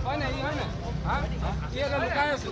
হয় নাই হা লুকাই আছো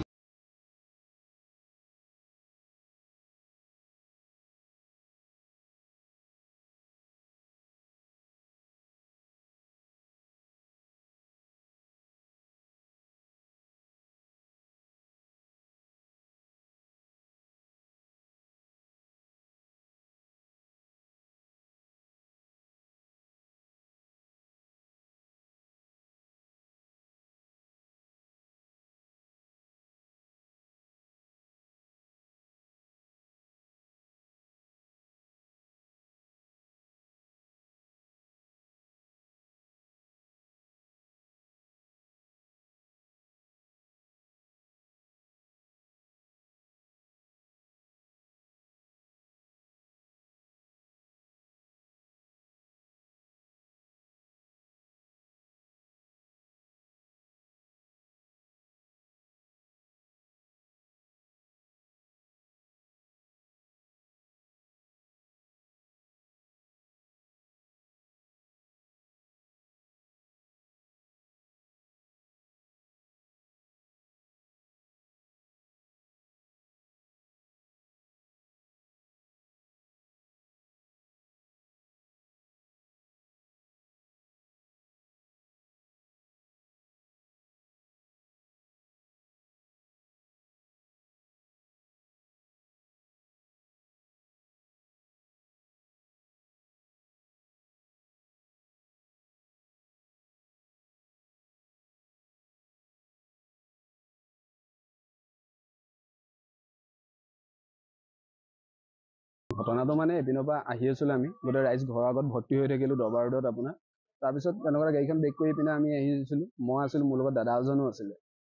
ঘটনাটো মানে এপিনৰ পৰা আহি আছিলোঁ আমি গোটেই ৰাইজ ঘৰৰ আগত ভৰ্তি হৈ থাকিলোঁ দৰবাৰ ৰোডত আপোনাৰ তাৰপিছত তেনেকুৱা গাড়ীখন ব্ৰেক কৰি পিনে আমি আহিছিলোঁ মই আছিলোঁ মোৰ লগত দাদা এজনো আছিলে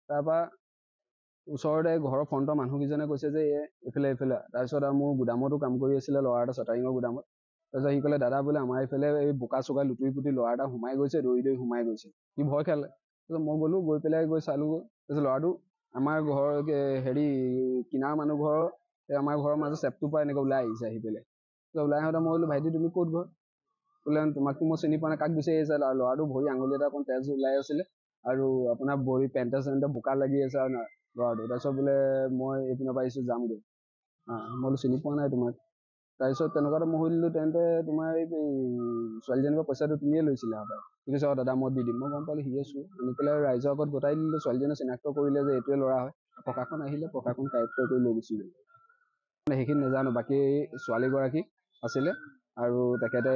তাৰপৰা ওচৰতে ঘৰৰ ফ্ৰণ্টৰ মানুহকেইজনে কৈছে যে এইফালে তাৰপিছত আৰু মোৰ গুদামতো কাম কৰি আছিলে ল'ৰা এটা চাটাৰিঙৰ গুদামত তাৰপিছত সি ক'লে দাদা বোলে আমাৰ এইফালে এই বোকা চোকা লুটুৰি পুটি ল'ৰা এটা সোমাই গৈছে দৌৰি সোমাই গৈছে সি ভয় খালে তাৰপিছত মই গ'লোঁ গৈ পেলাই চালোগৈ তাৰপিছত ল'ৰাটো আমাৰ ঘৰ হেৰি কিনাৰ মানুহ ঘৰৰ আমাৰ ঘৰৰ মাজত চেপটোৰ পৰা এনেকৈ ওলাই আহিছে আহি পেলাই ওলাই আহোঁতে মই বোলো ভাইটি তুমি ক'ত ঘৰ বোলে তোমাকতো মই চিনি পোৱা নাই কাক বিচাৰি আহিছে ল'ৰাটো ভৰি আঙুলি এটা অকণ তেজ ওলাই আছিলে আৰু আপোনাৰ ভৰি পেণ্টে চেণ্টে বোকা লাগি আছে আৰু ল'ৰাটো তাৰপিছত বোলে মই এইপিনৰ পৰা আহিছোঁ যামগৈ মই বোলো চিনি পোৱা নাই তোমাক তাৰপিছত তেনেকুৱাতে মই সুধিলোঁ তেন্তে তোমাৰ এই ছোৱালীজনীৰ পৰা পইচাটো তুমিয়ে লৈছিলা হপায় ঠিক আছে দাদা মই দি দিম মই গম পালোঁ সিয়ে চোৰ আনি পেলাই ৰাইজৰ আগত গোটাই দিলোঁ ছোৱালীজনীয়ে চিনাক্ত কৰিলে যে এইটোৱে ল'ৰা হয় প্ৰশাসন আহিলে প্ৰশাসন কাৰেক্ট কৰি লৈ গুচি গ'ল সেইখিনি নাজানো বাকী ছোৱালীগৰাকী আছিলে আৰু তেখেতে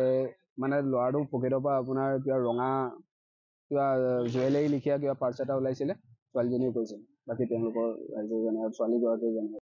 মানে ল'ৰাটো পকেটৰ পৰা আপোনাৰ কিবা ৰঙা কিবা জুৱেলাৰী লিখীয়া কিবা পাৰ্চ এটা ওলাইছিলে ছোৱালীজনীয়ে কৈছিল বাকী তেওঁলোকৰ ৰাইজে জানে আৰু ছোৱালীগৰাকীয়ে জানে